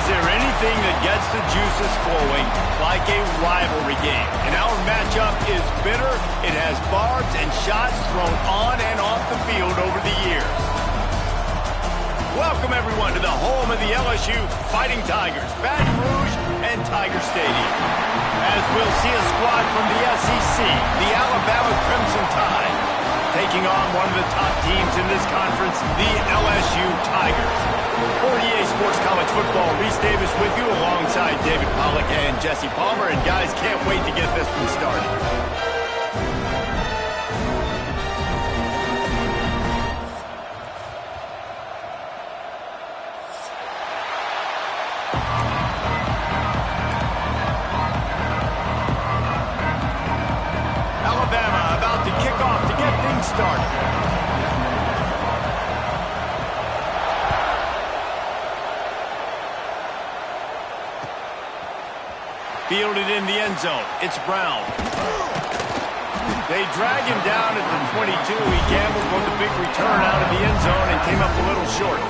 Is there anything that gets the juices flowing like a rivalry game? And our matchup is bitter. It has barbs and shots thrown on and off the field over the years. Welcome, everyone, to the home of the LSU Fighting Tigers, Baton Rouge and Tiger Stadium. As we'll see a squad from the SEC, the Alabama Crimson Tide, taking on one of the top teams in this conference, the LSU Tigers. For EA Sports College Football, Reese Davis with you alongside David Pollack and Jesse Palmer. And guys, can't wait to get this one started. Started. Fielded in the end zone. It's Brown. They drag him down at the 22. He gambled for the big return out of the end zone and came up a little short.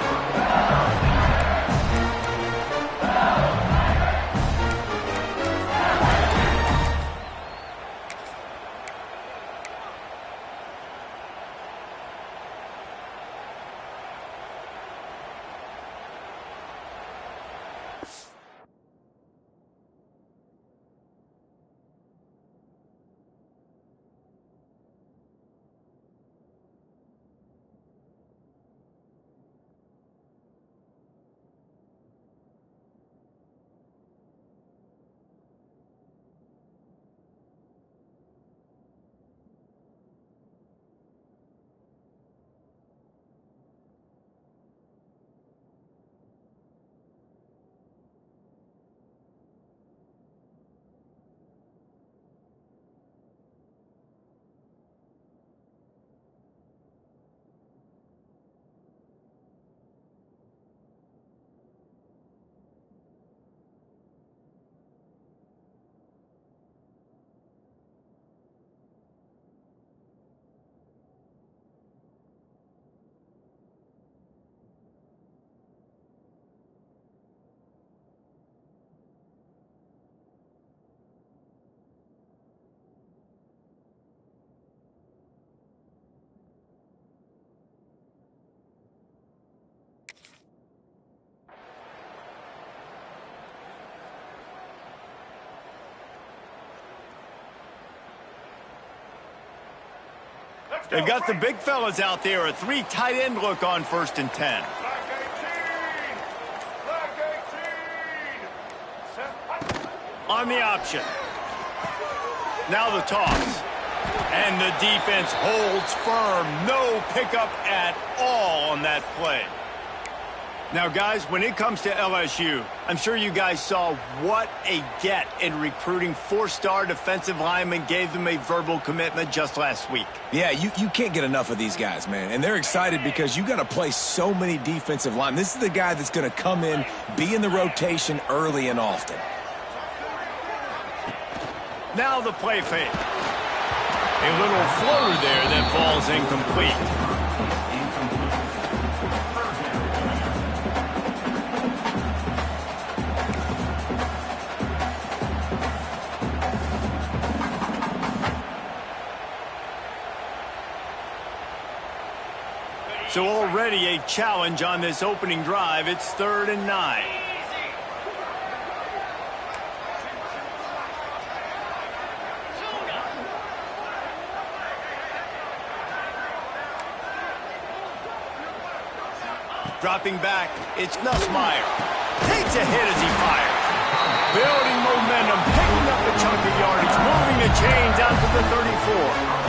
They've got the big fellas out there. A 3 tight end look on 1st and 10. On the option. Now the toss. And the defense holds firm. No pickup at all on that play. Now, guys, when it comes to LSU, I'm sure you guys saw what a get in recruiting 4-star defensive linemen gave them a verbal commitment just last week. Yeah, you can't get enough of these guys, man. And they're excited because you got to play so many defensive linemen. This is the guy that's going to come in, be in the rotation early and often. Now the play fake. A little floater there that falls incomplete. So already a challenge on this opening drive. It's 3rd and 9. Dropping back, it's Nussmeier. Takes a hit as he fires. Building momentum, picking up a chunk of yardage, moving the chains out to the 34.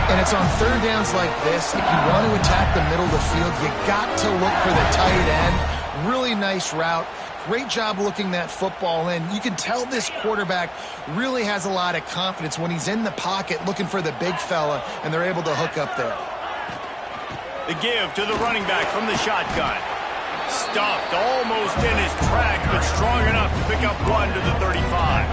And it's on 3rd downs like this. If you want to attack the middle of the field, you got to look for the tight end. Really nice route. Great job looking that football in. You can tell this quarterback really has a lot of confidence when he's in the pocket looking for the big fella, and they're able to hook up there. The give to the running back from the shotgun. Stuffed almost in his tracks, but strong enough to pick up 1 to the 35.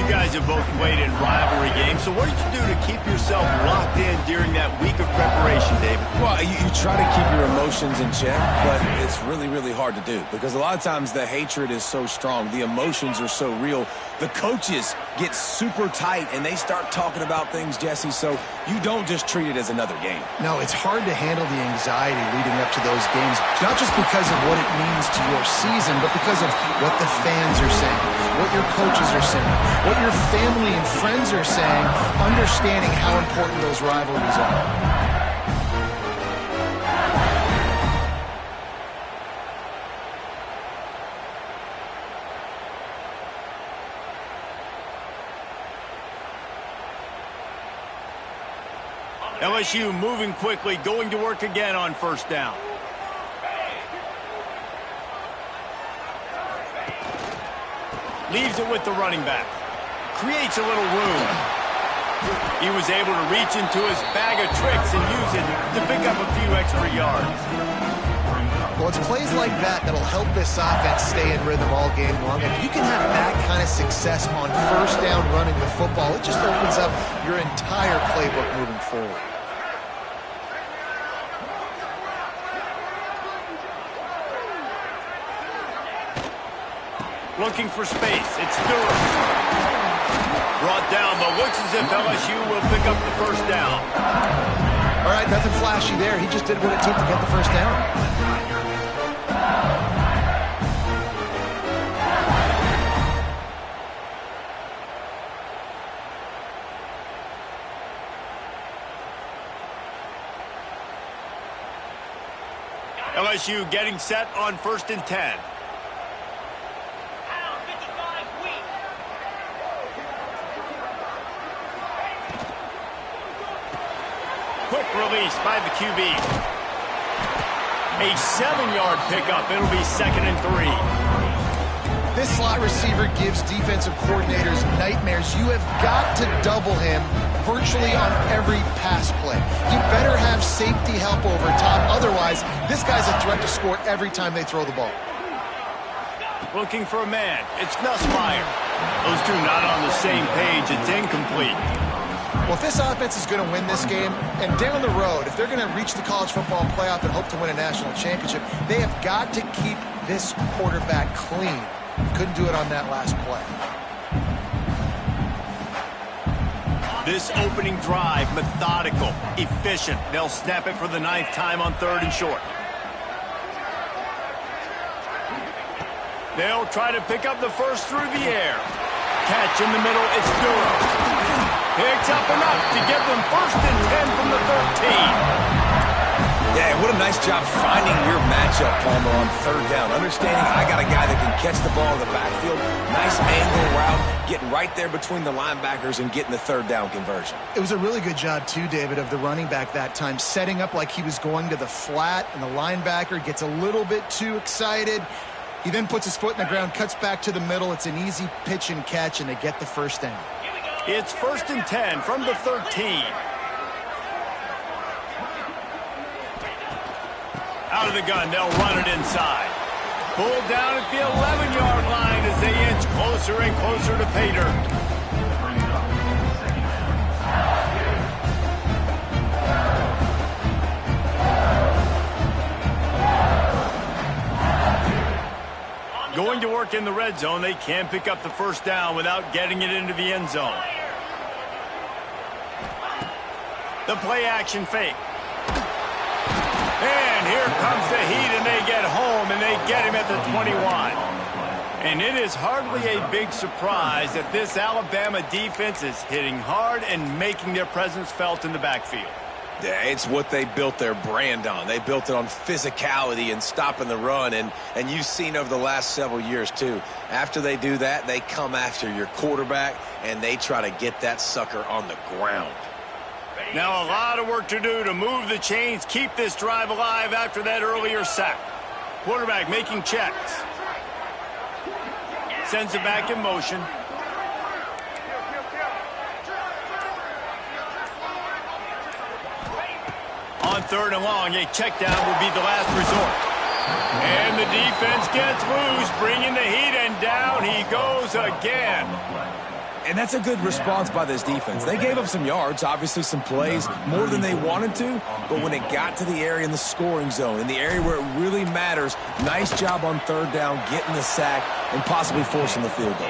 You guys have both played in rivalry games, so what did you do to keep yourself locked in during that week of preparation, David? Well, you try to keep your emotions in check, but it's really, really hard to do because a lot of times the hatred is so strong. The emotions are so real. The coaches get super tight, and they start talking about things, Jesse, so you don't just treat it as another game. No, it's hard to handle the anxiety leading up to those games, not just because of what it means to your season, but because of what the fans are saying, what your coaches are saying, what your family and friends are saying, understanding how important those rivalries are. LSU moving quickly, going to work again on first down. Leaves it with the running back. Creates a little room. He was able to reach into his bag of tricks and use it to pick up a few extra yards. Well, it's plays like that that'll help this offense stay in rhythm all game long. If you can have that kind of success on first down running the football, it just opens up your entire playbook moving forward. Looking for space. It's Stewart. Brought down, but looks as if LSU will pick up the first down. All right, nothing flashy there. He just did what it took to get the first down. LSU getting set on 1st and 10. Quick release by the QB. A 7-yard pickup. It'll be 2nd and 3. This slot receiver gives defensive coordinators nightmares. You have got to double him virtually on every pass play. You better have safety help over top. Otherwise, this guy's a threat to score every time they throw the ball. Looking for a man. It's Nussmeier. Those two not on the same page. It's incomplete. Well, if this offense is going to win this game, and down the road, if they're going to reach the college football playoff and hope to win a national championship, they have got to keep this quarterback clean. Couldn't do it on that last play. This opening drive, methodical, efficient. They'll snap it for the 9th time on 3rd and short. They'll try to pick up the first through the air. Catch in the middle, it's Duro. Picks up enough to give them 1st and 10 from the 13. Yeah, what a nice job finding your matchup, Palmer, on 3rd down. Understanding I got a guy that can catch the ball in the backfield. Nice angle route, getting right there between the linebackers and getting the 3rd down conversion. It was a really good job, too, David, of the running back that time, setting up like he was going to the flat, and the linebacker gets a little bit too excited. He then puts his foot in the ground, cuts back to the middle. It's an easy pitch and catch, and they get the first down. It's 1st and 10 from the 13. Out of the gun, they'll run it inside. Pulled down at the 11-yard line as they inch closer and closer to pay dirt. Going to work in the red zone, they can pick up the first down without getting it into the end zone. The play action fake. And here comes the heat, and they get home, and they get him at the 21. And it is hardly a big surprise that this Alabama defense is hitting hard and making their presence felt in the backfield. Yeah, it's what they built their brand on. They built it on physicality and stopping the run, and you've seen over the last several years, too. After they do that, they come after your quarterback, and they try to get that sucker on the ground. Now a lot of work to do to move the chains, keep this drive alive after that earlier sack. Quarterback making checks. Sends it back in motion. On 3rd and long, a check down will be the last resort. And the defense gets loose, bringing the heat, and down he goes again. And that's a good response by this defense. They gave up some yards, obviously some plays, more than they wanted to, but when it got to the area in the scoring zone, in the area where it really matters, nice job on third down, getting the sack, and possibly forcing the field goal.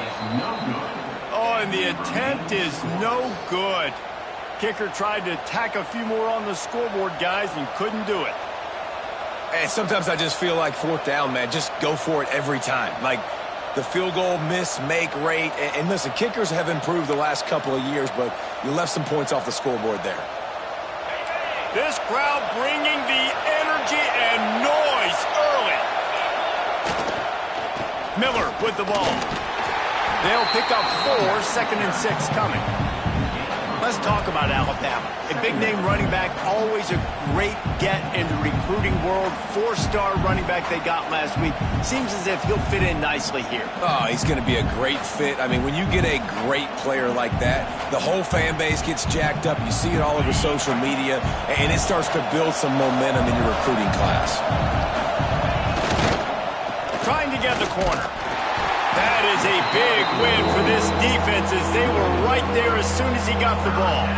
Oh, and the attempt is no good. Kicker tried to tack a few more on the scoreboard, guys, and couldn't do it. And sometimes I just feel like fourth down, man, just go for it every time. Like, the field goal miss, make rate. And listen, kickers have improved the last couple of years, but you left some points off the scoreboard there. This crowd bringing the energy and noise early. Miller with the ball. They'll pick up 4, 2nd and 6 coming. Let's talk about Alabama. A big-name running back, always a great get in the recruiting world. 4-star running back they got last week. Seems as if he'll fit in nicely here. Oh, he's going to be a great fit. I mean, when you get a great player like that, the whole fan base gets jacked up. You see it all over social media, and it starts to build some momentum in your recruiting class. Trying to get the corner. That is a big win for this defense as they were right there as soon as he got the ball.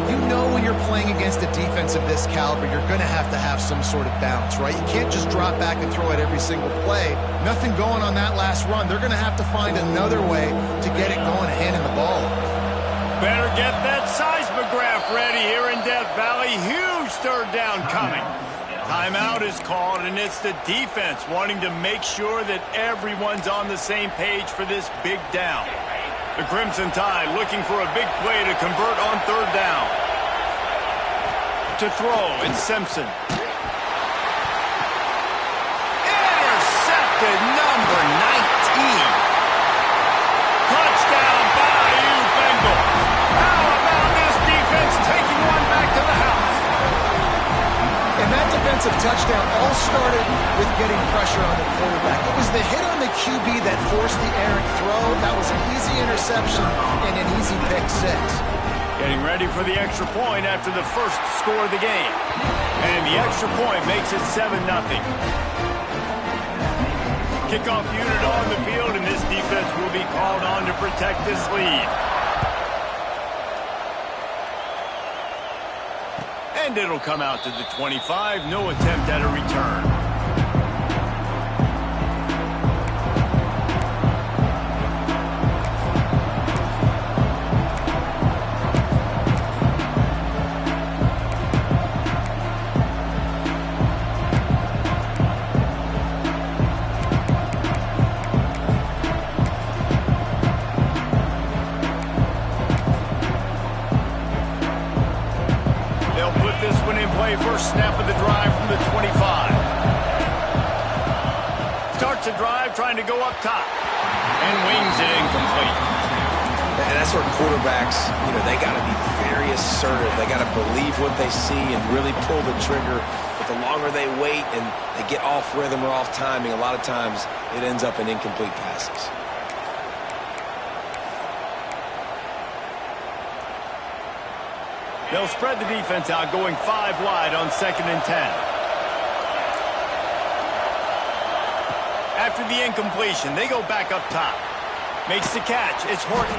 You know when you're playing against a defense of this caliber, you're going to have some sort of balance, right? You can't just drop back and throw it every single play. Nothing going on that last run. They're going to have to find another way to get it going, handing the ball off. Better get that seismograph ready here in Death Valley. Huge third down coming. Timeout is called, and it's the defense wanting to make sure that everyone's on the same page for this big down. The Crimson Tide looking for a big play to convert on third down. To throw, it's Simpson. Intercepted, number 19. Touchdown, Bayou Bengals. How about this defense taking one back to the house? And that defensive touchdown all started with getting pressure on the quarterback. It was the hit on the QB that forced the errant throw. That was an easy interception and an easy pick 6. Getting ready for the extra point after the first score of the game. And the extra point makes it 7-0. Kickoff unit on the field, and this defense will be called on to protect this lead. And it'll come out to the 25. No attempt at a return. First snap of the drive from the 25. Starts a drive trying to go up top. And wings it incomplete. And that's where quarterbacks, they got to be very assertive. They got to believe what they see and really pull the trigger. But the longer they wait and they get off rhythm or off timing, a lot of times it ends up in incomplete passes. They'll spread the defense out, going 5 wide on 2nd and 10. After the incompletion, they go back up top. Makes the catch. It's Horton.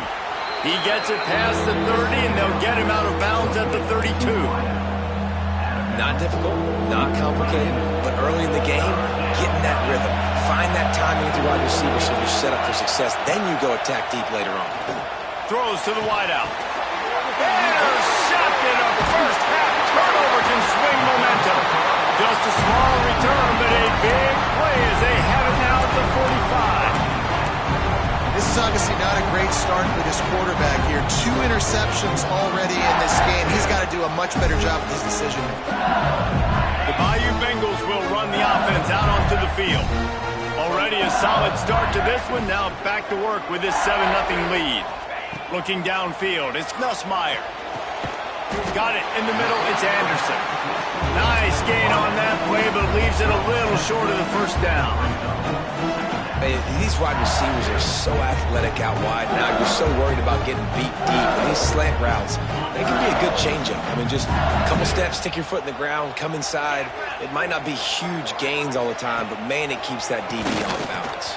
He gets it past the 30, and they'll get him out of bounds at the 32. Not difficult, not complicated, but early in the game, getting that rhythm. Find that timing with the wide receiver so you're set up for success. Then you go attack deep later on. Throws to the wideout. Intercepted. A first half turnover can swing momentum. Just a small return, but a big play as they have it now at the 45. This is obviously not a great start for this quarterback here. 2 interceptions already in this game. He's got to do a much better job with his decision. The Bayou Bengals will run the offense out onto the field. Already a solid start to this one. Now back to work with this 7-0 lead. Looking downfield, it's Nussmeier. Got it in the middle, it's Anderson. Nice gain on that play, but leaves it a little short of the first down. Hey, these wide receivers are so athletic out wide now. You're so worried about getting beat deep. And these slant routes, they can be a good changeup. I mean, just a couple steps, stick your foot in the ground, come inside. It might not be huge gains all the time, but man, it keeps that DB off balance.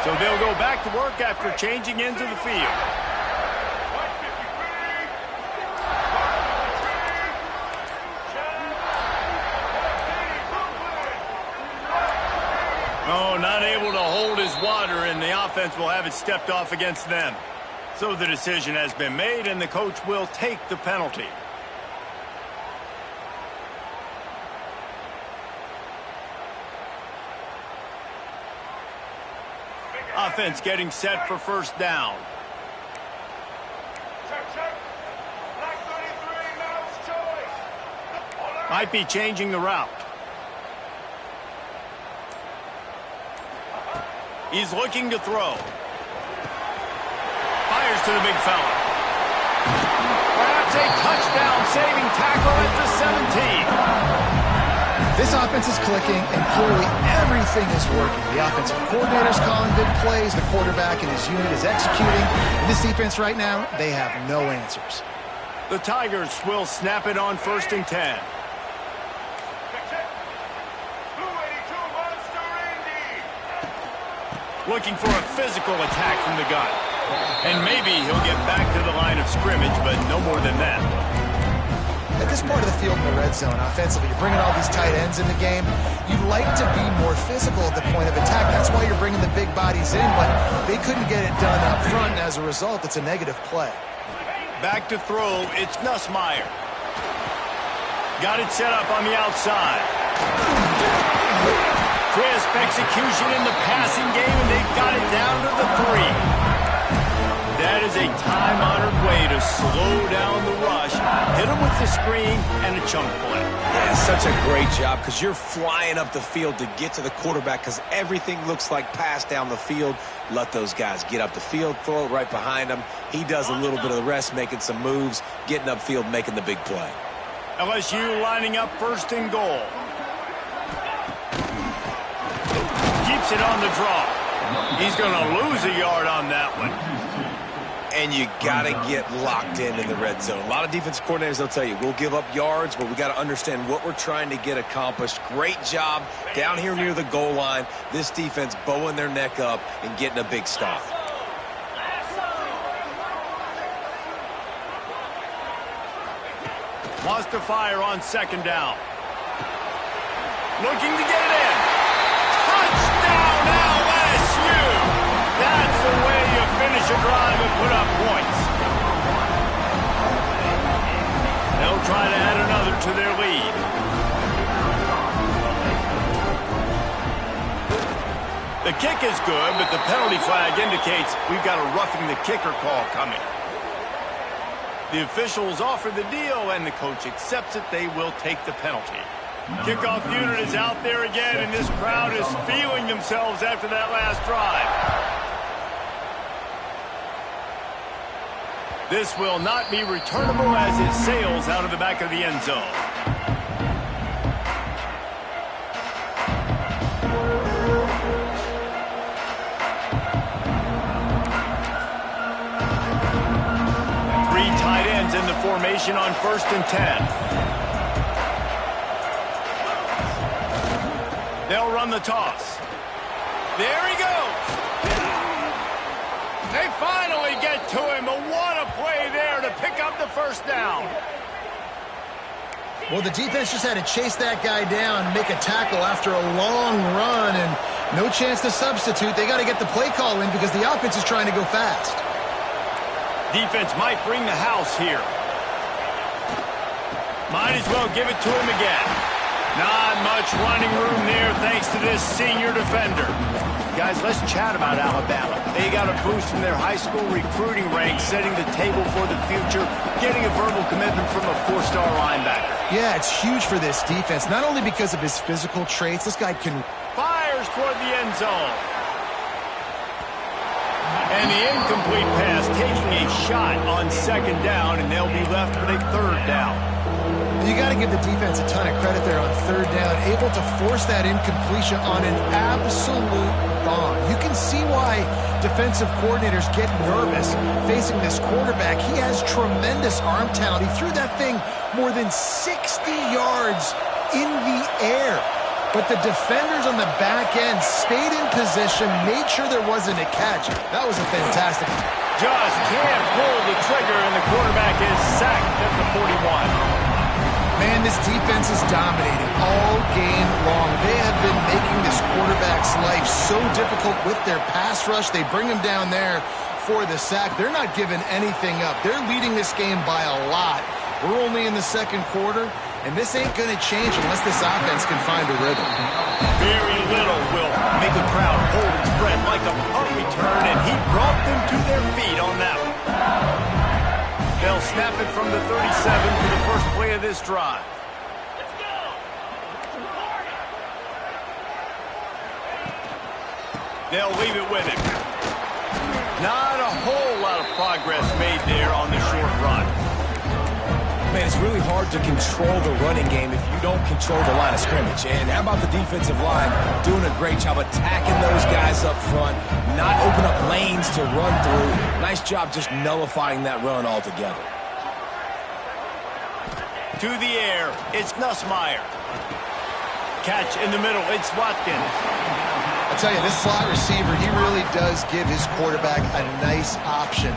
So they'll go back to work after changing into the field. Oh, not able to hold his water, and the offense will have it stepped off against them. So the decision has been made, and the coach will take the penalty. Offense getting set for first down. Might be changing the route. He's looking to throw. Fires to the big fella. Perhaps a touchdown-saving tackle at the 17. This offense is clicking, and clearly everything is working. The offensive coordinator's calling good plays. The quarterback and his unit is executing. And this defense right now, they have no answers. The Tigers will snap it on 1st and 10. Looking for a physical attack from the gun. And maybe he'll get back to the line of scrimmage, but no more than that. At this part of the field in the red zone, offensively, you're bringing all these tight ends in the game. You'd like to be more physical at the point of attack. That's why you're bringing the big bodies in, but they couldn't get it done up front, and as a result, it's a negative play. Back to throw, it's Nussmeier. Got it set up on the outside. Crisp execution in the passing game, and they've got it down to the 3. That is a time-honored way to slow down the rush, hit him with the screen, and a chunk play. Yeah, such a great job because you're flying up the field to get to the quarterback because everything looks like pass down the field. Let those guys get up the field, throw it right behind him. He does a little bit of the rest, making some moves, getting upfield, making the big play. LSU lining up 1st and goal. Keeps it on the draw. He's going to lose a yard on that one. And you got to get locked in the red zone. A lot of defensive coordinators, they'll tell you, we'll give up yards, but we got to understand what we're trying to get accomplished. Great job down here near the goal line. This defense bowing their neck up and getting a big stop. Wants to fire on 2nd down. Looking to get it in. Touchdown LSU! That's the way you finish a drive and put up points. They'll try to add another to their lead. The kick is good, but the penalty flag indicates we've got a roughing the kicker call coming. The officials offer the deal, and the coach accepts it. They will take the penalty. Kickoff unit is out there again, and this crowd is feeling themselves after that last drive. This will not be returnable as it sails out of the back of the end zone. Three tight ends in the formation on 1st and 10. They'll run the toss. There he goes. They finally get to him, but what a play there to pick up the 1st down. Well, the defense just had to chase that guy down, make a tackle after a long run, and no chance to substitute. They got to get the play call in because the offense is trying to go fast. Defense might bring the house here. Might as well give it to him again. Not much running room there thanks to this senior defender. Guys, let's chat about Alabama. They got a boost from their high school recruiting ranks, setting the table for the future, getting a verbal commitment from a 4-star linebacker. Yeah, it's huge for this defense, not only because of his physical traits. This guy can... Fires toward the end zone. And the incomplete pass taking a shot on 2nd down, and they'll be left with a 3rd down. You got to give the defense a ton of credit there on 3rd down, able to force that incompletion on an absolute bomb. You can see why defensive coordinators get nervous facing this quarterback. He has tremendous arm talent. He threw that thing more than 60 yards in the air. But the defenders on the back end stayed in position, made sure there wasn't a catch. That was a fantastic. Just can't pull the trigger, and the quarterback is sacked at the 41. Man, this defense is dominating all game long. They have been making this quarterback's life so difficult with their pass rush. They bring him down there for the sack. They're not giving anything up. They're leading this game by a lot. We're only in the second quarter, and this ain't going to change unless this offense can find a rhythm. Very little will make a crowd hold its breath like a punt return, and he brought them to their feet on that one. They'll snap it from the 37 for the first play of this drive. They'll leave it with him. Not a whole lot of progress made there on the short run. Man, it's really hard to control the running game if you don't control the line of scrimmage. And how about the defensive line doing a great job attacking those guys up front, not open up lanes to run through. Nice job just nullifying that run altogether. To the air, it's Nussmeier. Catch in the middle, it's Watkins. I'll tell you, this slot receiver, he really does give his quarterback a nice option.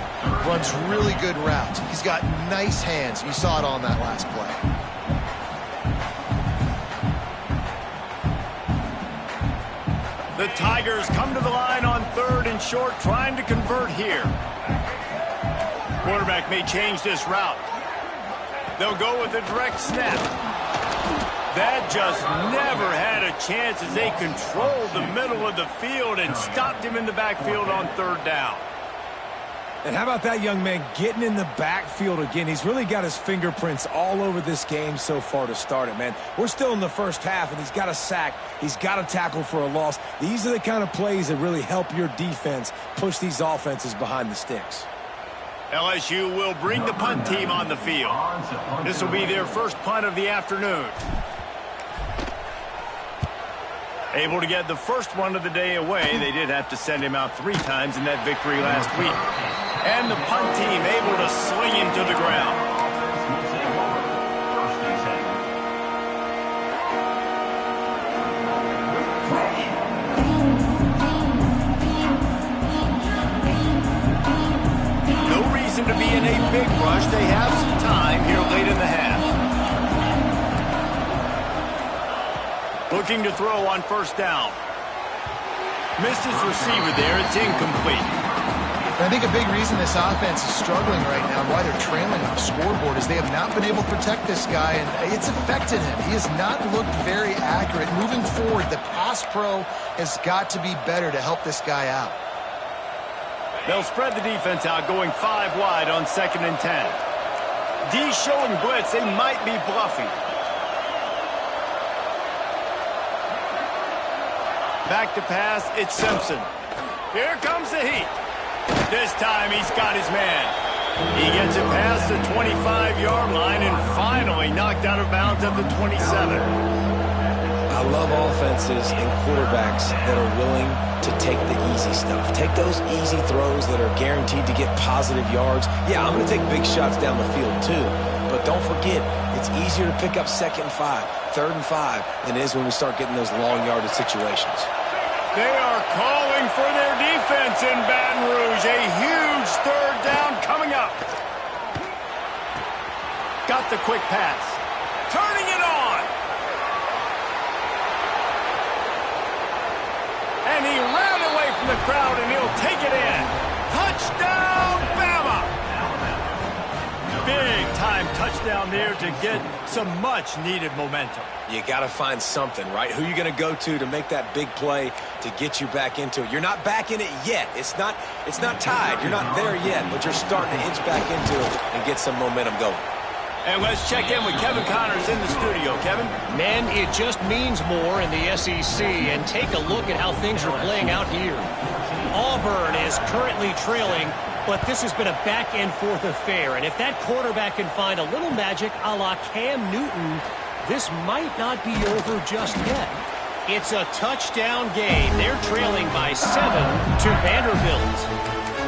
Runs really good routes. He's got nice hands. You saw it on that last play. The Tigers come to the line on 3rd and short, trying to convert here. Quarterback may change this route. They'll go with a direct snap. That just never had a chance as they controlled the middle of the field and stopped him in the backfield on 3rd down. And how about that young man getting in the backfield again? He's really got his fingerprints all over this game so far to start it, man. We're still in the first half, and he's got a sack. He's got a tackle for a loss. These are the kind of plays that really help your defense push these offenses behind the sticks. LSU will bring the punt team on the field. This will be their first punt of the afternoon. Able to get the first one of the day away. They did have to send him out 3 times in that victory last week. And the punt team able to sling him to the ground. No reason to be in a big rush. They have some time here late in the half. Looking to throw on 1st down. Missed his receiver there. It's incomplete. I think a big reason this offense is struggling right now and why they're trailing on the scoreboard is they have not been able to protect this guy, and it's affected him. He has not looked very accurate. Moving forward, the pass pro has got to be better to help this guy out. They'll spread the defense out, going 5 wide on 2nd and 10. D showing blitz. They might be bluffing. Back to pass, it's Simpson. Here comes the heat. This time he's got his man. He gets it past the 25-yard line and finally knocked out of bounds at the 27. I love offenses and quarterbacks that are willing to take the easy stuff. Take those easy throws that are guaranteed to get positive yards. Yeah, I'm going to take big shots down the field too. But don't forget, it's easier to pick up 2nd and 5, 3rd and 5 than it is when we start getting those long yardage situations. They are calling for their defense in Baton Rouge. A huge 3rd down coming up. Got the quick pass. Turning it on. And he ran away from the crowd, and he'll take it in. Touchdown, Bama! Big-time touchdown there to get some much-needed momentum. You got to find something, right? Who are you going to go to make that big play to get you back into it? You're not back in it yet. It's not tied. You're not there yet, but you're starting to inch back into it and get some momentum going. And let's check in with Kevin Connors in the studio. Kevin? Man, it just means more in the SEC, and take a look at how things are playing out here. Auburn is currently trailing, but this has been a back-and-forth affair, and if that quarterback can find a little magic a la Cam Newton, this might not be over just yet. It's a touchdown game. They're trailing by 7 to Vanderbilt.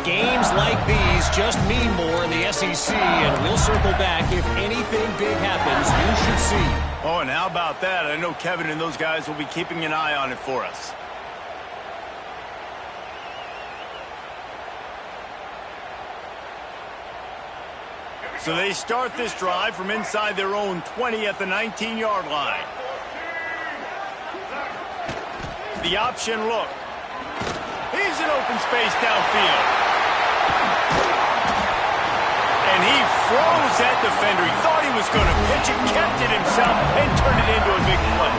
Games like these just mean more in the SEC, and we'll circle back if anything big happens you should see. Oh, and how about that? I know Kevin and those guys will be keeping an eye on it for us. So they start this drive from inside their own 20 at the 19-yard line. The option look. He's in open space downfield. And he froze that defender. He thought he was going to pitch it, kept it himself, and turned it into a big play.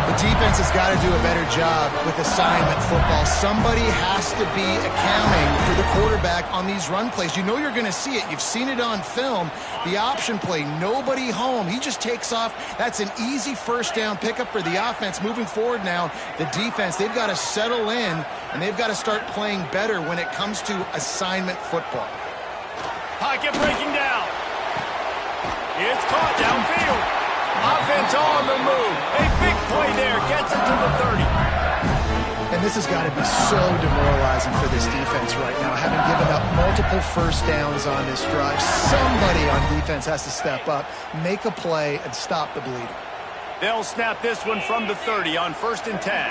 The defense has got to do a better job with assignment football. Somebody has to be accounting for the quarterback on these run plays. You know you're going to see it. You've seen it on film. The option play, nobody home. He just takes off. That's an easy first down pickup for the offense. Moving forward now, the defense, they've got to settle in, and they've got to start playing better when it comes to assignment football. Pocket breaking down. It's caught downfield. Offense on the move. A big play there. Gets it to the 30. And this has got to be so demoralizing for this defense right now, having given up multiple first downs on this drive. Somebody on defense has to step up, make a play, and stop the bleeding. They'll snap this one from the 30 on 1st and 10.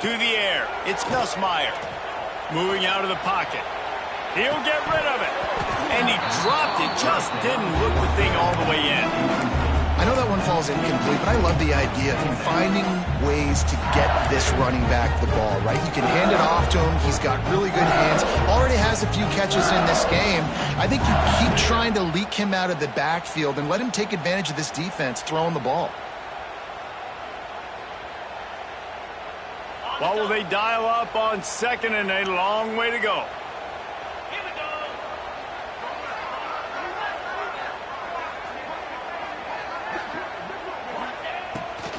To the air. It's Nussmeier. Moving out of the pocket. He'll get rid of it. And he dropped it. Just didn't look the thing all the way in. I know that one falls incomplete, but I love the idea of finding ways to get this running back the ball, right? You can hand it off to him. He's got really good hands. Already has a few catches in this game. I think you keep trying to leak him out of the backfield and let him take advantage of this defense throwing the ball. What will they dial up on 2nd and a long way to go?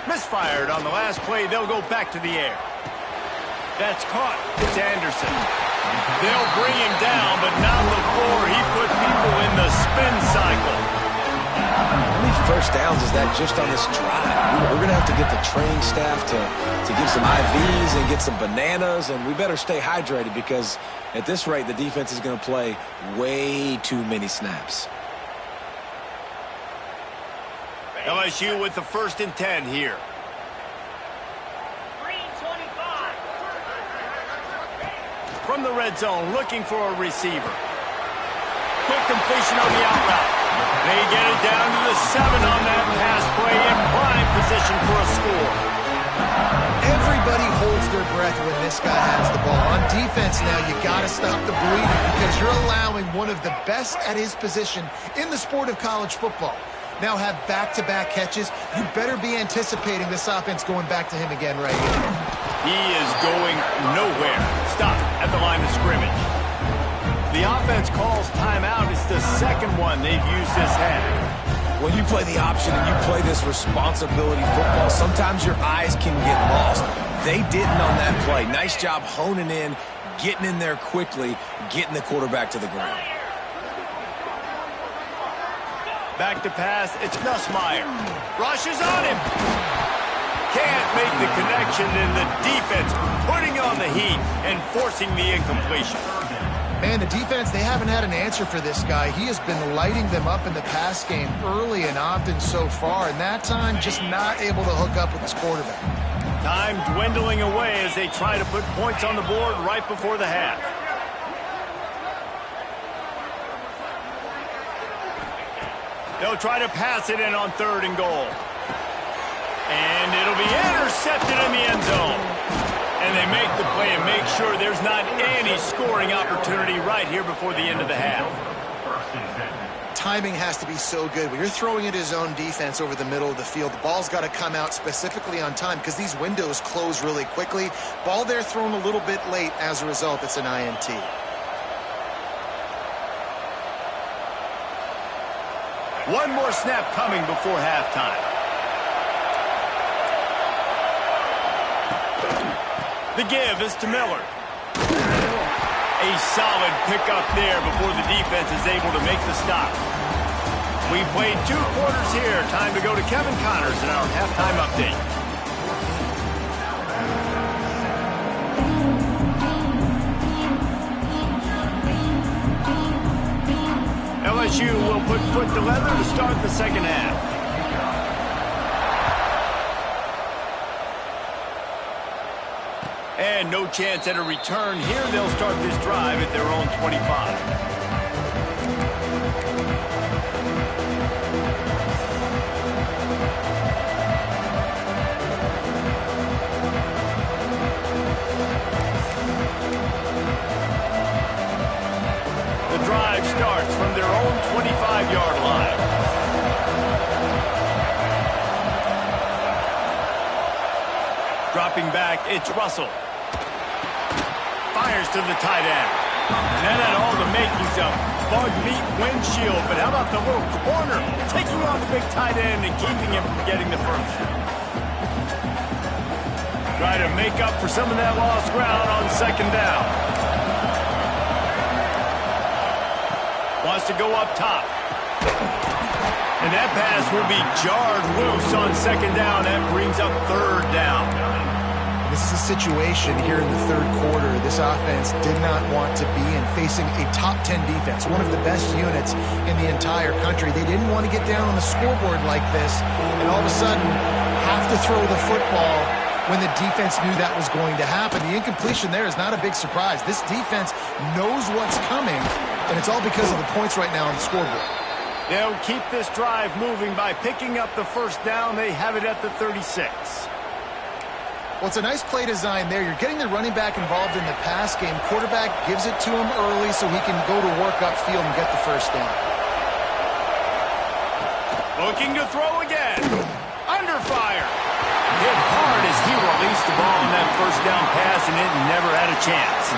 Misfired on the last play. They'll go back to the air. That's caught. It's Anderson. They'll bring him down, but not before he put people in the spin cycle. How many first downs is that just on this drive? We're going to have to get the training staff to give some IVs and get some bananas, and we better stay hydrated because at this rate, the defense is going to play way too many snaps. LSU with the 1st and 10 here. From the red zone, looking for a receiver. Quick completion on the out route. They get it down to the 7 on that pass play in prime position for a score. Everybody holds their breath when this guy has the ball. On defense now, you got to stop the bleeding because you're allowing one of the best at his position in the sport of college football. Now have back-to-back catches. You better be anticipating this offense going back to him again right here. He is going nowhere. Stop at the line of scrimmage. The offense calls timeout. It's the 2nd one they've used this half. When you play the option and you play this responsibility football, sometimes your eyes can get lost. They didn't on that play. Nice job honing in, getting in there quickly, getting the quarterback to the ground. Back to pass, it's Nussmeier. Rushes on him. Can't make the connection, and the defense putting on the heat and forcing the incompletion. Man, the defense, they haven't had an answer for this guy. He has been lighting them up in the pass game early and often so far, and that time just not able to hook up with his quarterback. Time dwindling away as they try to put points on the board right before the half. They'll try to pass it in on 3rd and goal. And it'll be intercepted in the end zone. And they make the play and make sure there's not any scoring opportunity right here before the end of the half. Timing has to be so good. When you're throwing at his own defense over the middle of the field, the ball's got to come out specifically on time because these windows close really quickly. Ball there thrown a little bit late. As a result, it's an INT. One more snap coming before halftime. The give is to Miller. A solid pickup there before the defense is able to make the stop. We played 2 quarters here. Time to go to Kevin Connors in our halftime update. LSU will put foot to leather to start the second half. And no chance at a return here. They'll start this drive at their own 25. Drive starts from their own 25-yard line. Dropping back, it's Russell. Fires to the tight end. And that had all the makings of bug meat windshield, but how about the little corner taking on the big tight end and keeping him from getting the first down? Try to make up for some of that lost ground on second down. Wants to go up top. And that pass will be jarred loose on second down. That brings up third down. This is a situation here in the third quarter this offense did not want to be in, facing a top 10 defense, one of the best units in the entire country. They didn't want to get down on the scoreboard like this and all of a sudden have to throw the football when the defense knew that was going to happen. The incompletion there is not a big surprise. This defense knows what's coming, and it's all because of the points right now on the scoreboard. They'll keep this drive moving by picking up the first down. They have it at the 36. Well, it's a nice play design there. You're getting the running back involved in the pass game. Quarterback gives it to him early so he can go to work upfield and get the first down. Looking to throw again. Under fire. Hit hard as he released the ball on that first down pass, and it never had a chance.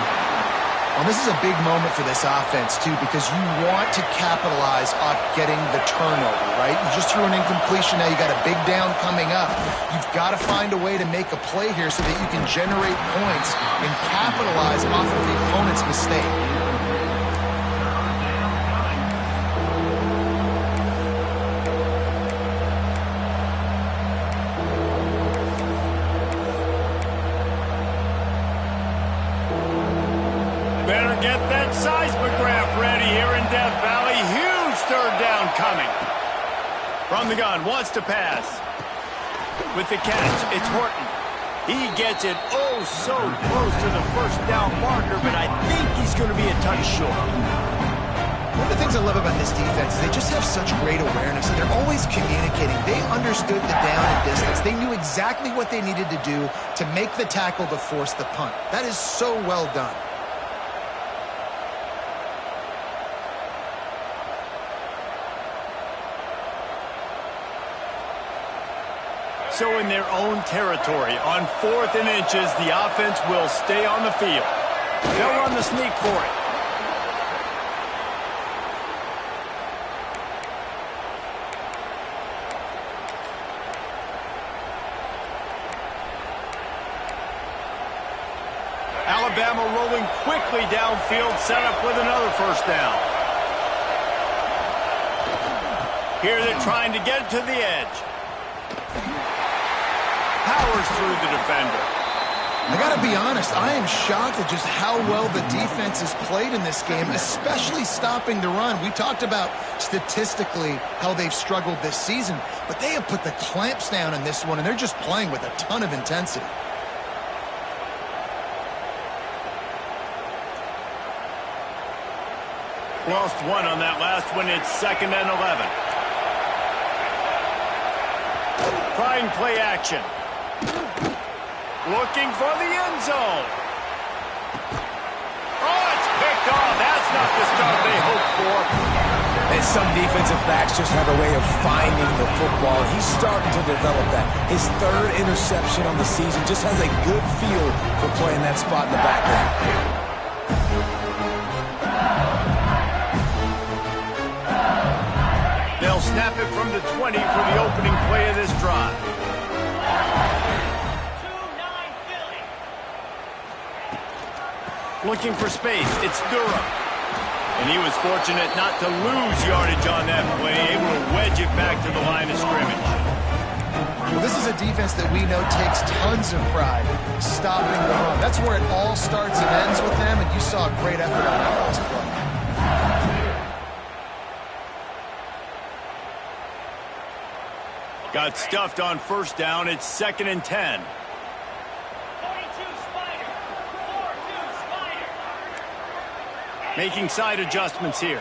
Well, this is a big moment for this offense, too, because you want to capitalize off getting the turnover, right? You just threw an incompletion. Now you got a big down coming up. You've got to find a way to make a play here so that you can generate points and capitalize off of the opponent's mistake. Get that seismograph ready here in Death Valley. Huge third down coming. From the gun, wants to pass. With the catch, it's Horton. He gets it oh so close to the first down marker, but I think he's going to be a touch short. One of the things I love about this defense is they just have such great awareness, and they're always communicating. They understood the down and distance. They knew exactly what they needed to do to make the tackle to force the punt. That is so well done. So in their own territory, on 4th and inches, the offense will stay on the field. They'll run the sneak for it. Alabama rolling quickly downfield, set up with another first down. Here they're trying to get it to the edge. Powers through the defender. I got to be honest, I am shocked at just how well the defense has played in this game, especially stopping the run. We talked about statistically how they've struggled this season, but they have put the clamps down in this one, and they're just playing with a ton of intensity. Lost one on that last one. It's 2nd and 11. Trying play action. Looking for the end zone. Oh, it's picked off. That's not the start they hoped for. And some defensive backs just have a way of finding the football. He's starting to develop that. His 3rd interception on the season, just has a good feel for playing that spot in the background. They'll snap it from the 20 for the opening play of this drive. Looking for space, it's Durham. And he was fortunate not to lose yardage on that play, able to wedge it back to the line of scrimmage. Well, this is a defense that we know takes tons of pride stopping the run. That's where it all starts and ends with them, and you saw a great effort on that last play. Got stuffed on first down. It's 2nd and 10. Making side adjustments here.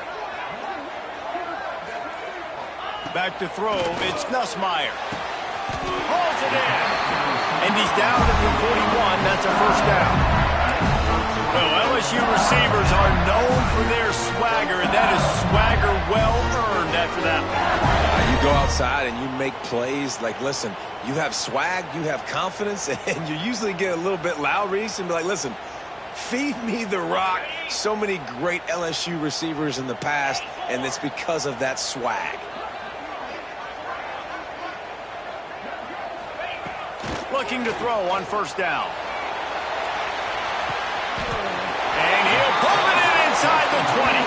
Back to throw. It's Nussmeier. Hauls it in. And he's down at the 41. That's a first down. Well, LSU receivers are known for their swagger, and that is swagger well earned after that one. You go outside and you make plays. Like, listen, you have swag, you have confidence, and you usually get a little bit loud, Reese, and be like, listen, feed me the rock. So many great LSU receivers in the past, and it's because of that swag. Looking to throw on first down. And he'll pull it in inside the 20.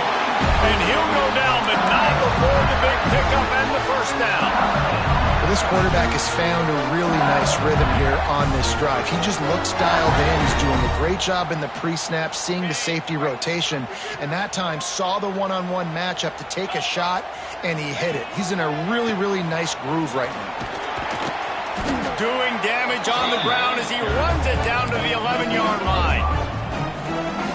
And he'll go down, but not before the big pickup and the first down. Well, this quarterback has found a really nice rhythm here on this drive. He just looks dialed in. He's doing a great job in the pre-snap, seeing the safety rotation, and that time saw the one-on-one matchup to take a shot, and he hit it. He's in a really, really nice groove right now. Doing damage on the ground as he runs it down to the 11-yard line.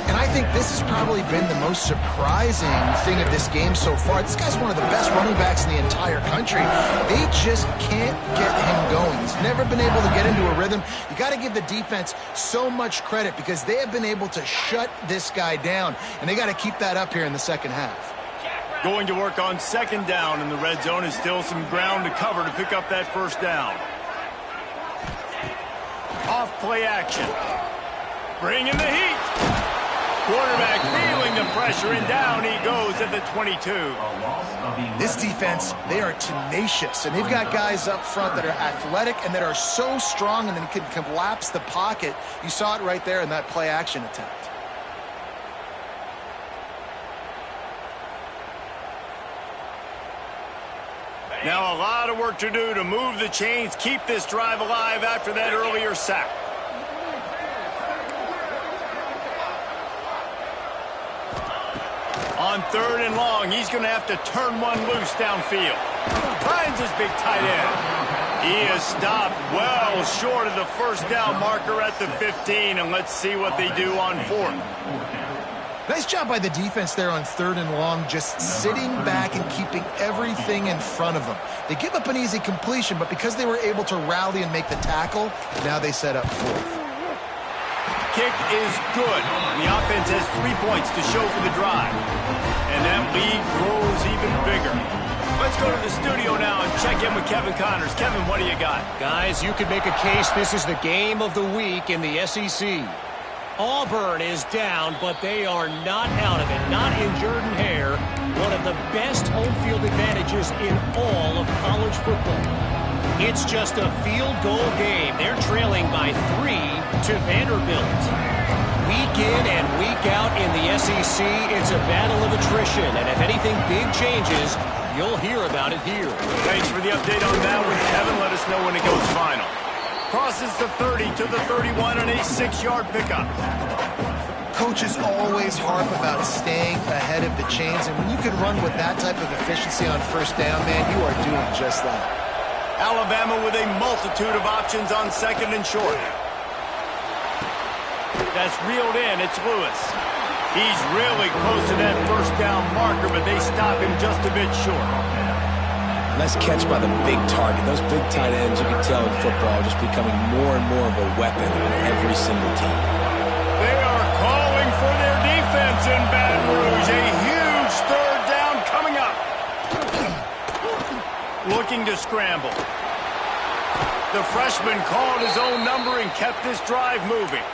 And I think this has probably been the most surprising thing of this game so far. This guy's one of the best running backs in the entire country. They just can't get him going. He's never been able to get into a rhythm. You got to give the defense so much credit because they have been able to shut this guy down, and they got to keep that up here in the second half. Going to work on 2nd down in the red zone is still some ground to cover to pick up that first down. Off play action. Bringing the heat. Quarterback feeling the pressure, and down he goes at the 22. This defense, they are tenacious, and they've got guys up front that are athletic and that are so strong and then can collapse the pocket. You saw it right there in that play action attempt. Now a lot of work to do to move the chains, keep this drive alive after that earlier sack. On 3rd and long, he's going to have to turn one loose downfield. Finds his big tight end. He is stopped well short of the first down marker at the 15, and let's see what they do on 4th. Nice job by the defense there on 3rd and long, just sitting back and keeping everything in front of them. They give up an easy completion, but because they were able to rally and make the tackle, now they set up 4th. Kick is good. The offense has 3 points to show for the drive. And that lead grows even bigger. Let's go to the studio now and check in with Kevin Connors. Kevin, what do you got? Guys, you could make a case this is the game of the week in the SEC. Auburn is down, but they are not out of it. Not in Jordan-Hare. One of the best home field advantages in all of college football. It's just a field goal game. They're trailing by 3 to Vanderbilt. Week in and week out in the SEC, it's a battle of attrition. And if anything big changes, you'll hear about it here. Thanks for the update on that one, Kevin. Let us know when it goes final. Crosses the 30 to the 31 on a 6-yard pickup. Coaches always harp about staying ahead of the chains, and when you can run with that type of efficiency on first down, man, you are doing just that. Alabama with a multitude of options on 2nd and short. That's reeled in. It's Lewis. He's really close to that first down marker, but they stop him just a bit short. Nice catch by the big target. Those big tight ends, you can tell in football, are just becoming more and more of a weapon on every single team. They are calling for their defense in Baton Rouge. A huge 3rd down coming up. Looking to scramble. The freshman called his own number and kept this drive moving.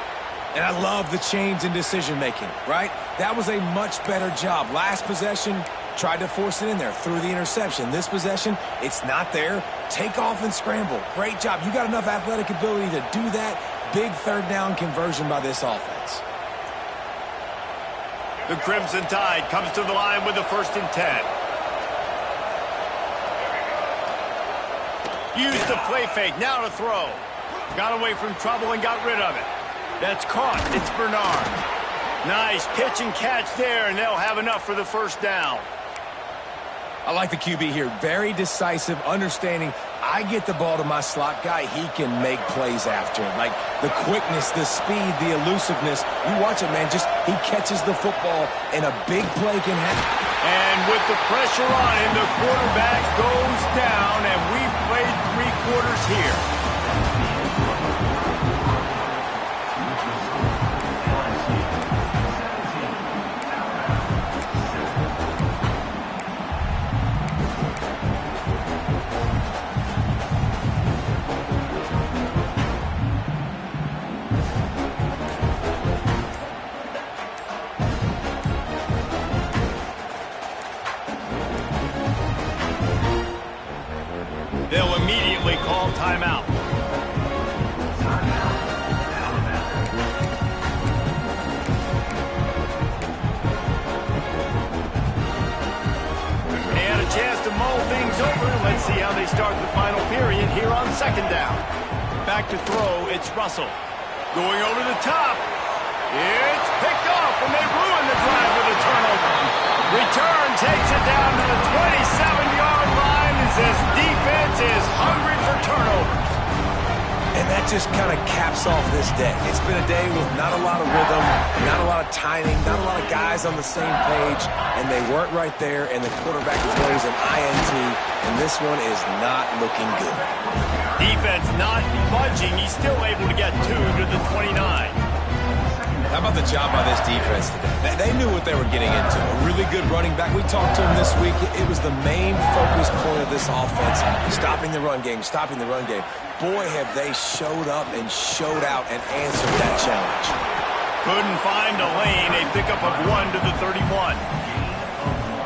And I love the change in decision-making, right? That was a much better job. Last possession, tried to force it in there, threw the interception. This possession, it's not there. Take off and scramble. Great job. You got enough athletic ability to do that. Big 3rd down conversion by this offense. The Crimson Tide comes to the line with the 1st and 10. Used the play fake, now to throw. Got away from trouble and got rid of it. That's caught. It's Bernard. Nice pitch and catch there, and they'll have enough for the first down. I like the QB here. Very decisive, understanding I get the ball to my slot guy, he can make plays after it. Like the quickness, the speed, the elusiveness. You watch it, man, just he catches the football and a big play can happen. And with the pressure on him, the quarterback goes down, and we've played 3 quarters here. They'll immediately call timeout. They had a chance to mull things over. Let's see how they start the final period here on 2nd down. Back to throw, it's Russell. Going over the top. It's picked off, and they ruin the drive with a turnover. Return takes it down to the 27-yard line as this defense is hungry for turnovers. And that just kind of caps off this day. It's been a day with not a lot of rhythm, not a lot of timing, not a lot of guys on the same page, and they weren't right there, and the quarterback throws an INT, and this one is not looking good. Defense not budging. He's still able to get 2 to the 29. How about the job by this defense today? They knew what they were getting into. A really good running back. We talked to him this week. It was the main focus point of this offense. Stopping the run game, stopping the run game. Boy, have they showed up and showed out and answered that challenge. Couldn't find a lane. A pickup of 1 to the 31.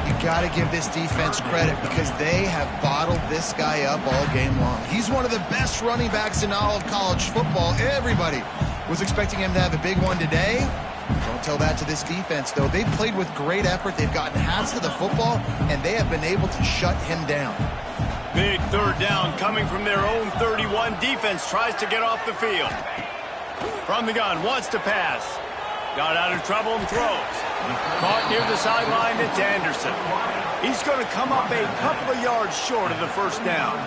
You got to give this defense credit because they have bottled this guy up all game long. He's one of the best running backs in all of college football. Everybody was expecting him to have a big one today. Don't tell that to this defense, though. They've played with great effort. They've gotten halves to the football, and they have been able to shut him down. Big 3rd down coming from their own 31. Defense tries to get off the field. From the gun, wants to pass. Got out of trouble and throws. Caught near the sideline, it's Anderson. He's going to come up a couple of yards short of the 1st down.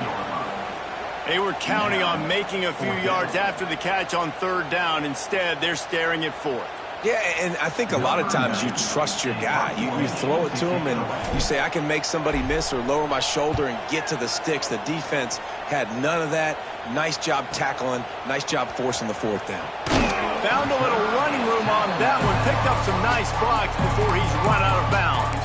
They were counting on making a few yards after the catch on 3rd down. Instead, they're staring at 4th. Yeah, and I think a lot of times you trust your guy. You throw it to him and you say, I can make somebody miss or lower my shoulder and get to the sticks. The defense had none of that. Nice job tackling. Nice job forcing the 4th down. Found a little running room on that one. Picked up some nice blocks before he's run out of bounds.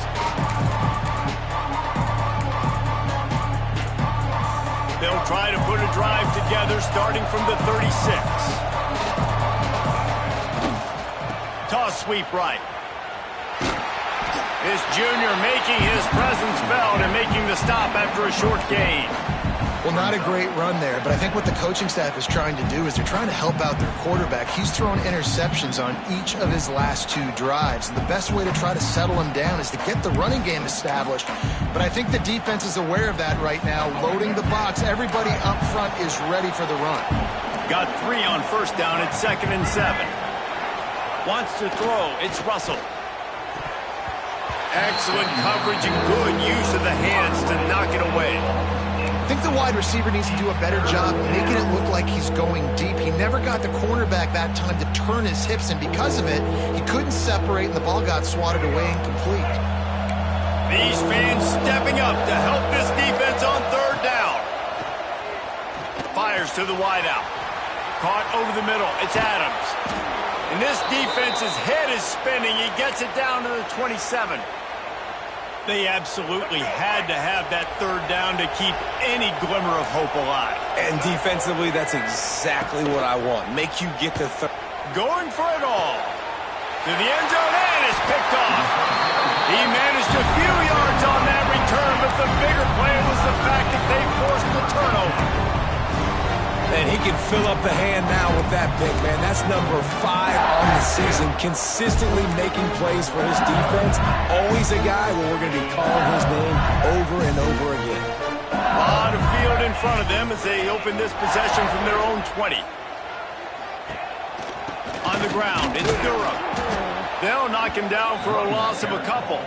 They'll try to put a drive together starting from the 36. Toss sweep right. This junior making his presence felt and making the stop after a short gain. Well, not a great run there, but I think what the coaching staff is trying to do is they're trying to help out their quarterback. He's thrown interceptions on each of his last 2 drives, and the best way to try to settle him down is to get the running game established. But I think the defense is aware of that right now, loading the box. Everybody up front is ready for the run. Got 3 on 1st down at 2nd and 7. Wants to throw. It's Russell. Excellent coverage and good use of the hands to knock it away. I think the wide receiver needs to do a better job making it look like he's going deep. He never got the cornerback that time to turn his hips, and because of it, he couldn't separate, and the ball got swatted away incomplete. These fans stepping up to help this defense on 3rd down. Fires to the wideout. Caught over the middle. It's Adams. And this defense's head is spinning. He gets it down to the 27. They absolutely had to have that 3rd down to keep any glimmer of hope alive. And defensively, that's exactly what I want. Make you get the going for it all. To the end zone, and it's picked off. He managed a few yards on that return, but the bigger play was the fact that they forced the turnover. And he can fill up the hand now with that pick, man. That's number 5 on the season. Consistently making plays for his defense. Always a guy where we're going to be calling his name over and over again. A lot of field in front of them as they open this possession from their own 20. On the ground, it's Durham. They'll knock him down for a loss of a couple.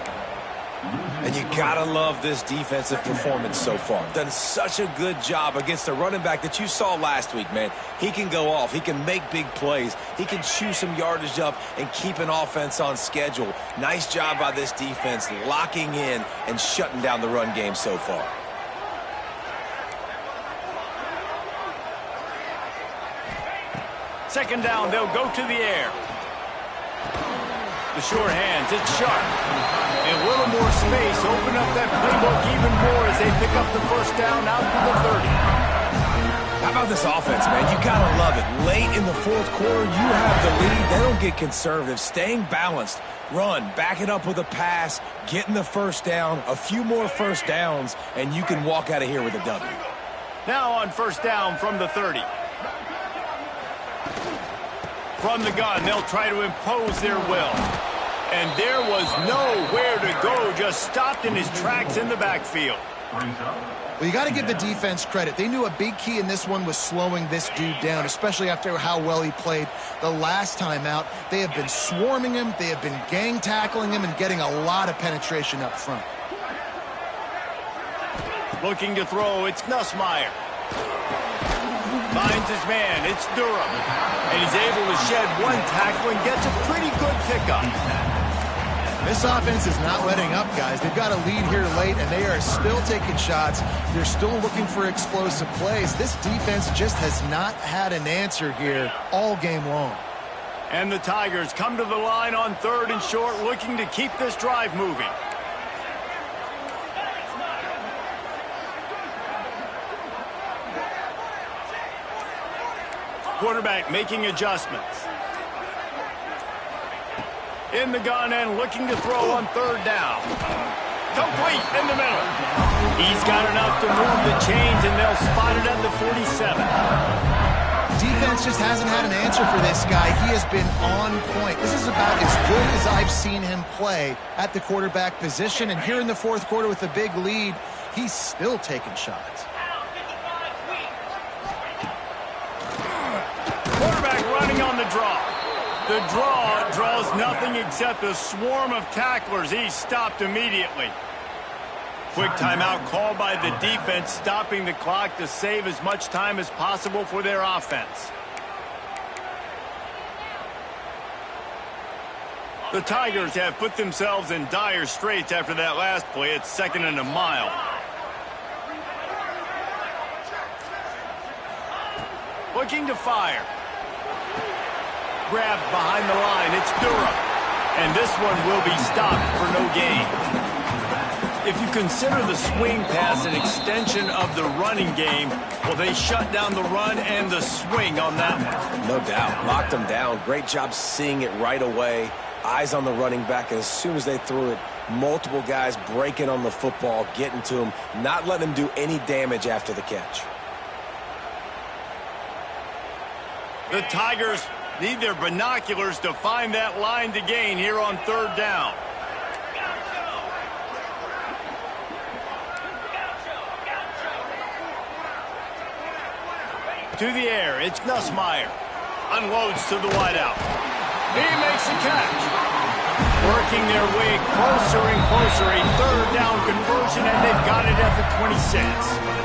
And you gotta love this defensive performance so far. Done such a good job against the running back that you saw last week, man. He can go off. He can make big plays. He can chew some yardage up and keep an offense on schedule. Nice job by this defense locking in and shutting down the run game so far. Second down, they'll go to the air. The short hands, it's sharp. And a little more space, open up that playbook even more as they pick up the first down out to the 30. How about this offense, man? You gotta love it. Late in the fourth quarter, you have the lead. They don't get conservative. Staying balanced. Run, back it up with a pass, getting the first down, a few more first downs, and you can walk out of here with a W. Now on first down from the 30. From the gun, they'll try to impose their will. And there was nowhere to go, just stopped in his tracks in the backfield. Well, you got to give the defense credit. They knew a big key in this one was slowing this dude down, especially after how well he played the last time out. They have been swarming him, they have been gang tackling him, and getting a lot of penetration up front. Looking to throw, it's Nussmeier. Finds his man, it's Durham. And he's able to shed one tackle and gets a pretty good pickup. This offense is not letting up, guys. They've got a lead here late, and they are still taking shots. They're still looking for explosive plays. This defense just has not had an answer here all game long. And the Tigers come to the line on third and short, looking to keep this drive moving. Quarterback making adjustments. In the gun and looking to throw on third down. Complete in the middle. He's got enough to move the chains, and they'll spot it at the 47. Defense just hasn't had an answer for this guy. He has been on point. This is about as good as I've seen him play at the quarterback position. And here in the fourth quarter with a big lead, he's still taking shots. Quarterback running on the draw. The draw draws nothing except a swarm of tacklers. He's stopped immediately. Quick timeout called by the defense, stopping the clock to save as much time as possible for their offense. The Tigers have put themselves in dire straits after that last play. It's second and a mile. Looking to fire. Grabbed behind the line, it's Durham. And this one will be stopped for no gain. If you consider the swing pass an extension of the running game, well, they shut down the run and the swing on that one. No doubt. Locked them down. Great job seeing it right away. Eyes on the running back, and as soon as they threw it, multiple guys breaking on the football, getting to him, not letting him do any damage after the catch. The Tigers need their binoculars to find that line to gain here on third down. To the air, it's Nussmeier. Unloads to the wideout. He makes the catch. Working their way closer and closer. A third down conversion, and they've got it at the 26.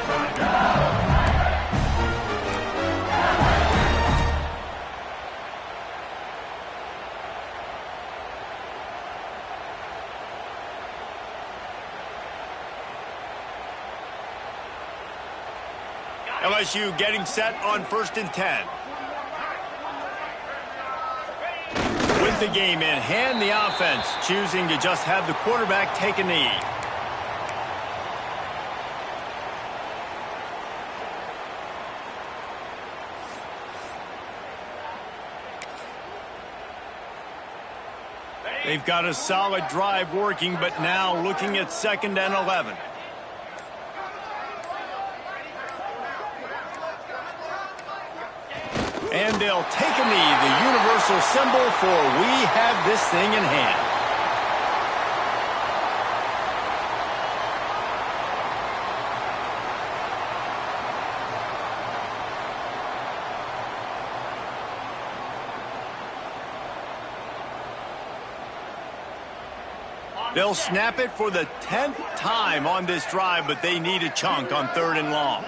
LSU getting set on 1st and 10. With the game in hand, the offense choosing to just have the quarterback take a knee. They've got a solid drive working, but now looking at 2nd and 11. And they'll take a knee, the universal symbol for we have this thing in hand. They'll snap it for the 10th time on this drive, but they need a chunk on 3rd and long.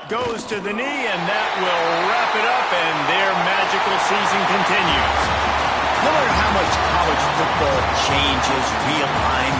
Goes to the knee, and that will wrap it up, and their magical season continues. No matter how much college football changes, realigns,